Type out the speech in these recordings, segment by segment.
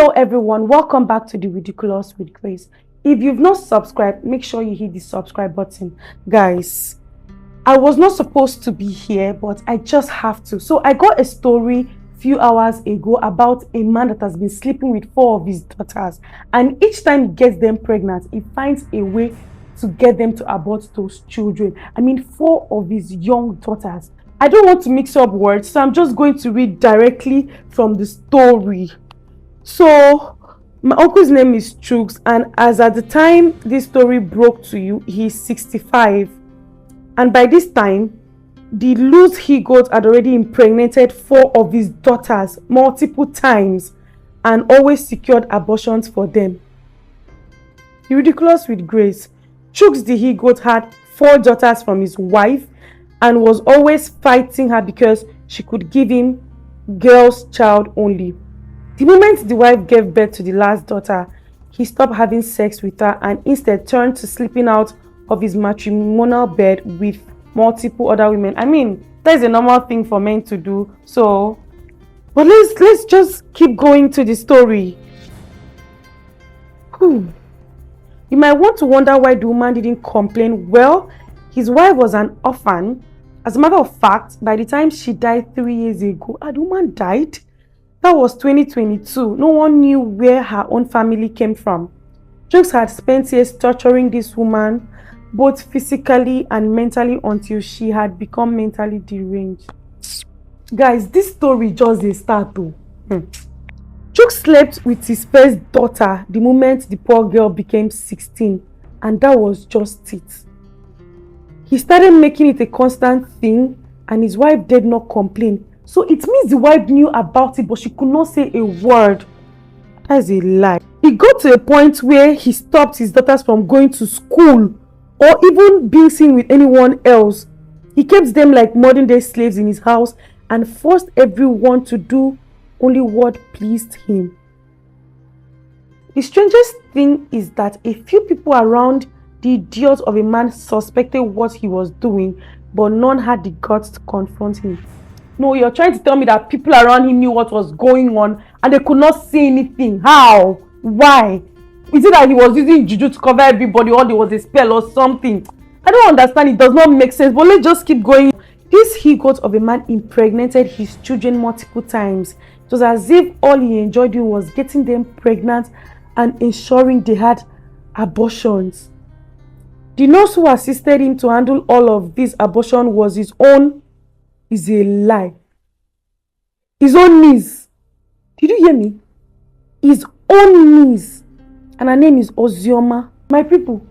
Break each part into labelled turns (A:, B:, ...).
A: Hello everyone, welcome back to the Ridiculous with Grace. If you've not subscribed, make sure you hit the subscribe button. Guys, I was not supposed to be here, but I just have to. So I got a story a few hours ago about a man that has been sleeping with 4 of his daughters, and each time he gets them pregnant, he finds a way to get them to abort those children. I mean, 4 of his young daughters. I don't want to mix up words, so I'm just going to read directly from the story. So my uncle's name is Chuks, and as at the time this story broke to you, he's 65, and by this time the loose he-goat had already impregnated 4 of his daughters multiple times and always secured abortions for them. The Ridiculous with Grace. Chuks the he-goat had 4 daughters from his wife and was always fighting her because she could give him girl's child only. The moment the wife gave birth to the last daughter, he stopped having sex with her and instead turned to sleeping out of his matrimonial bed with multiple other women. I mean, that is a normal thing for men to do. So, but let's just keep going to the story. You might want to wonder why the woman didn't complain. Well, his wife was an orphan. As a matter of fact, by the time she died 3 years ago, the woman died. That was 2022. No one knew where her own family came from. Chuks had spent years torturing this woman, both physically and mentally, until she had become mentally deranged. Guys, this story just a start though. Chuks slept with his first daughter the moment the poor girl became 16, and that was just it. He started making it a constant thing, and his wife did not complain. So it means the wife knew about it, but she could not say a word. That is a lie. He got to a point where he stopped his daughters from going to school or even being seen with anyone else. He kept them like modern day slaves in his house and forced everyone to do only what pleased him. The strangest thing is that a few people around the idiot of a man suspected what he was doing, but none had the guts to confront him. No, you're trying to tell me that people around him knew what was going on and they could not say anything. How? Why? Is it that he was using juju to cover everybody, or there was a spell or something? I don't understand. It does not make sense, but let's just keep going. This he-goat of a man impregnated his children multiple times. It was as if all he enjoyed doing was getting them pregnant and ensuring they had abortions. The nurse who assisted him to handle all of this abortion was his own. Is a lie. His own niece. Did you hear me? His own niece. And her name is Ozioma. My people,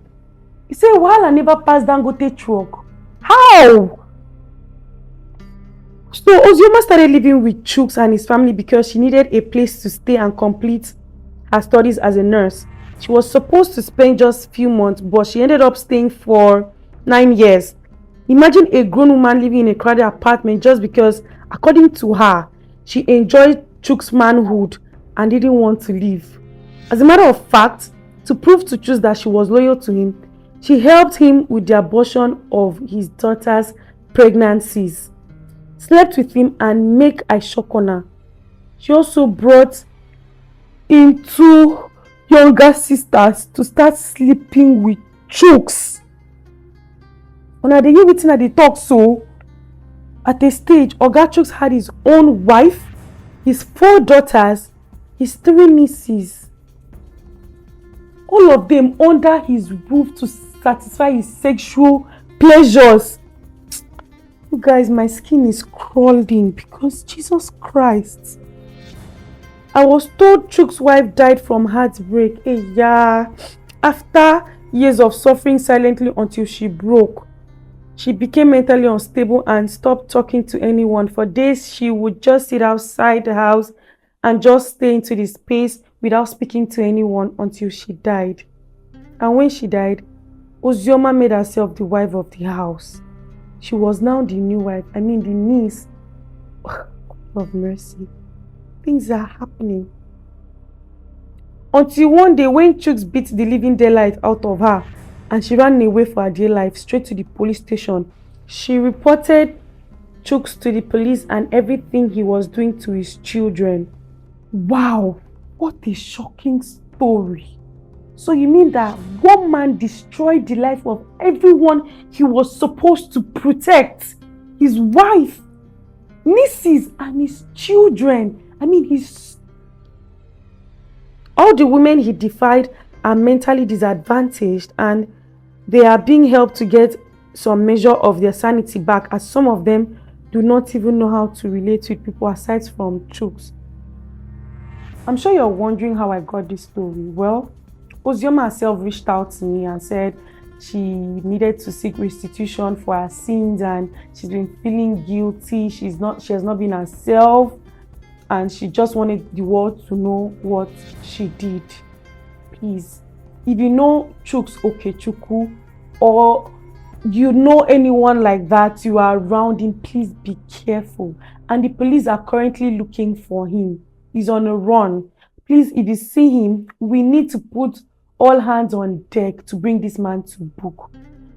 A: he said Wahala never passed Dangote truck. How? So Ozioma started living with Chuks and his family because she needed a place to stay and complete her studies as a nurse. She was supposed to spend just a few months, but she ended up staying for 9 years. Imagine a grown woman living in a crowded apartment just because, according to her, she enjoyed Chuks' manhood and didn't want to leave. As a matter of fact, to prove to Chuks that she was loyal to him, she helped him with the abortion of his daughter's pregnancies, slept with him, and make a shock on her. She also brought in 2 younger sisters to start sleeping with Chuks. When they give it in they talk, so at a stage, Oga Chuks had his own wife, his 4 daughters, his 3 nieces, all of them under his roof to satisfy his sexual pleasures. You guys, my skin is crawling because Jesus Christ. I was told Chuks' wife died from heartbreak. After years of suffering silently until she broke. She became mentally unstable and stopped talking to anyone. For days, she would just sit outside the house and just stay into the space without speaking to anyone until she died. And when she died, Ozioma made herself the wife of the house. She was now the new wife. I mean, the niece. God of mercy. Things are happening. Until one day when Chuks beat the living daylight out of her, and she ran away for her dear life straight to the police station. She reported Chuks to the police and everything he was doing to his children. Wow, What a shocking story. So you mean that one man destroyed the life of everyone he was supposed to protect? His wife, nieces, and his children. I mean, all the women he defied are mentally disadvantaged, and they are being helped to get some measure of their sanity back, as some of them do not even know how to relate with people aside from Chuks. I'm sure you're wondering how I got this story. Well, Ozioma herself reached out to me and said she needed to seek restitution for her sins, and she's been feeling guilty. She has not been herself, and she just wanted the world to know what she did. Please, if you know Chuks Okechukwu, or you know anyone like that, you are around him, please be careful. And the police are currently looking for him. He's on a run. Please, if you see him, we need to put all hands on deck to bring this man to book.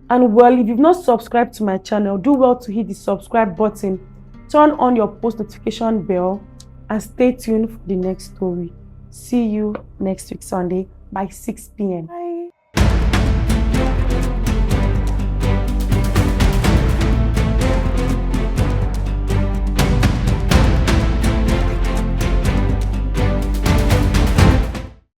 A: And well, if you've not subscribed to my channel, do well to hit the subscribe button, turn on your post notification bell, and stay tuned for the next story. See you next week Sunday by 6 p.m. Bye.